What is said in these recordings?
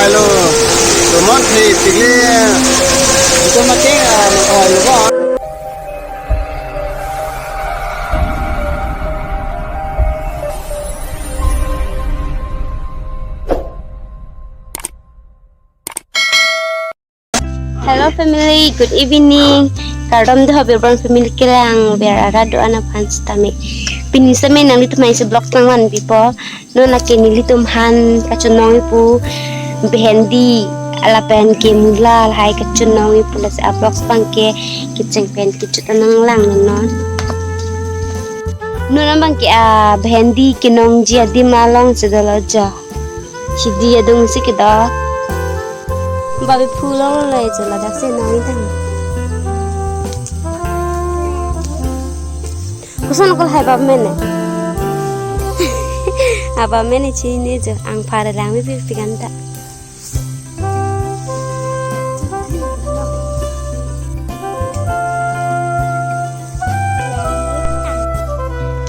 lo mon thì tigli itu mati lo ko Hello family, good evening. Kardom dah berbang family kelang berada doa fans tami. Pini samai nang litu mai seblok tangan bipo. No nak ni litu han kacunong ipu behendi ala pen ke mula hai kacunong ipu las ablok pangke kiceng pen kicutanang lang non. No nambang ke a behendi kinong jia di malong sedolojo. Sidi adung sikida. Babi pulang le jela dak se nang tang. Kusan kol hai bab mene. Aba mene chini je ang para lang mi piganta.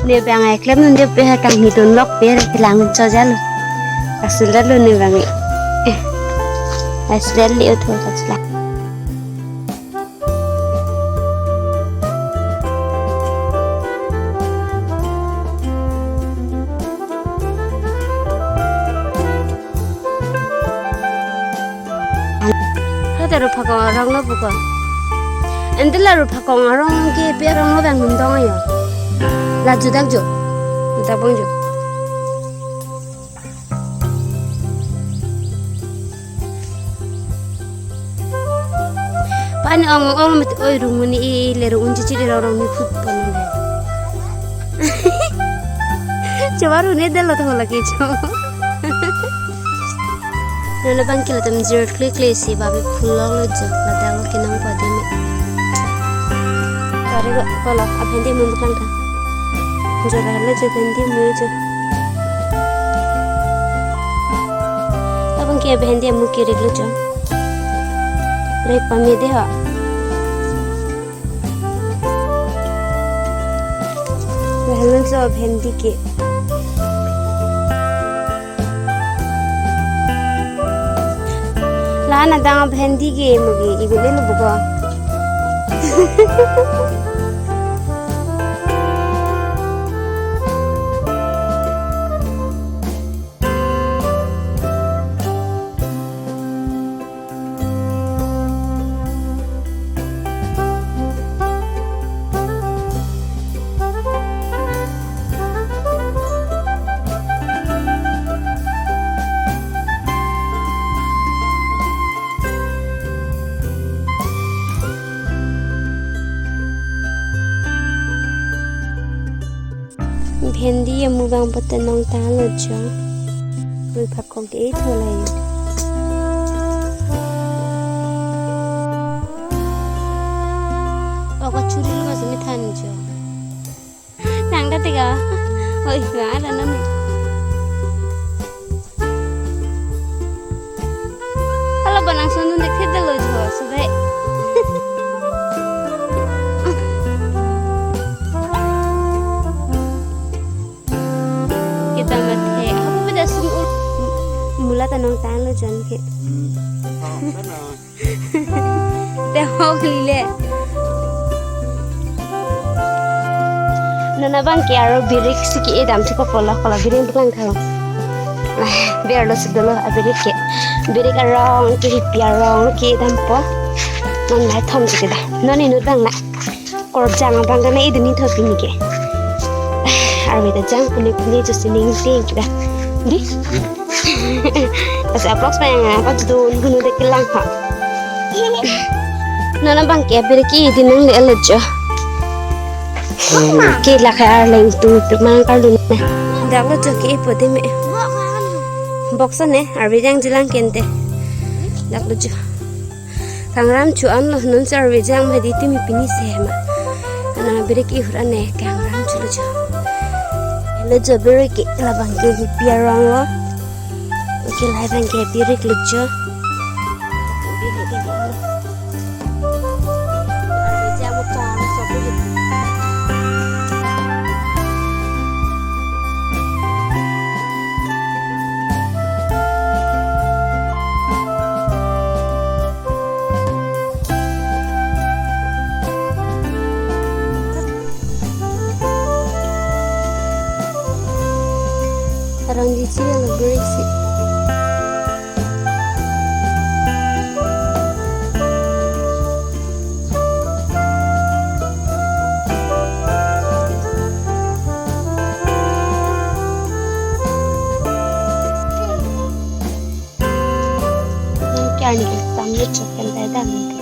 Ne bang ai klem nun je pe tang ni don lok pe lang cho jalo. Kasulda lo ne bang. Asal lihat tu saja. Ada rupa kau orang lo bukan? Entahlah rupa kau orang ke biar orang lo bangun dong ayo. Laju dak jo, kita bonjo. Pani ong met oi rumuni I lero unci ciri orang ni football ne. Coba ru ne dalo to lagi jo. Nana bangkil tam zero klik si babi pulang lo jo la dalo kinang padi me. Tare go pala abendi mun bukan kan. Jora le jo bendi mu jo. Abang ke bendi mu kiri lo jo. Rek pami deh ha. Rahman so bhendi ke. Lana dang bhendi ke mugi ibile lo buka. Bendi yang mubang petenong talo jo, bui pakong ke itu lah yo. Aku curi lu masih mitan jo. Nang kata ga, oh iya ada nami. Kalau banang sunu nek tidak lo jo, sudah. Kita mati, aku beda sumur mula tanong talo jan ke. Teh lile. Nana bang ke aro birik siki edam tiko pola pola birik bukan kau. Biar lo sedolo birik ke. Birik arong ke hipi arong ke edam po. Non lai thom siki dah. Non ini bang nak. Korb jangan bang kana iduni thopi ni ke. Arweda jang puni just ning ting kita. Di. As approx pa yang apa tu gunu de kilang ha. Nana bang ke beriki di nang le alejo. Ke la kha leng tu mang kal dun na. Dak lo jo ke po de me. Box ne arweda jang jilang kente. Dak lo jo. Kangram chu an lo nun sar arweda jang ma di timi pini se ma. Nana beriki hurane kangram chu lo jo. Lejo birik labang ke piarang lo. Oke labang ke birik lejo. sih yang berisi. Mungkin kita ambil cokan tadi.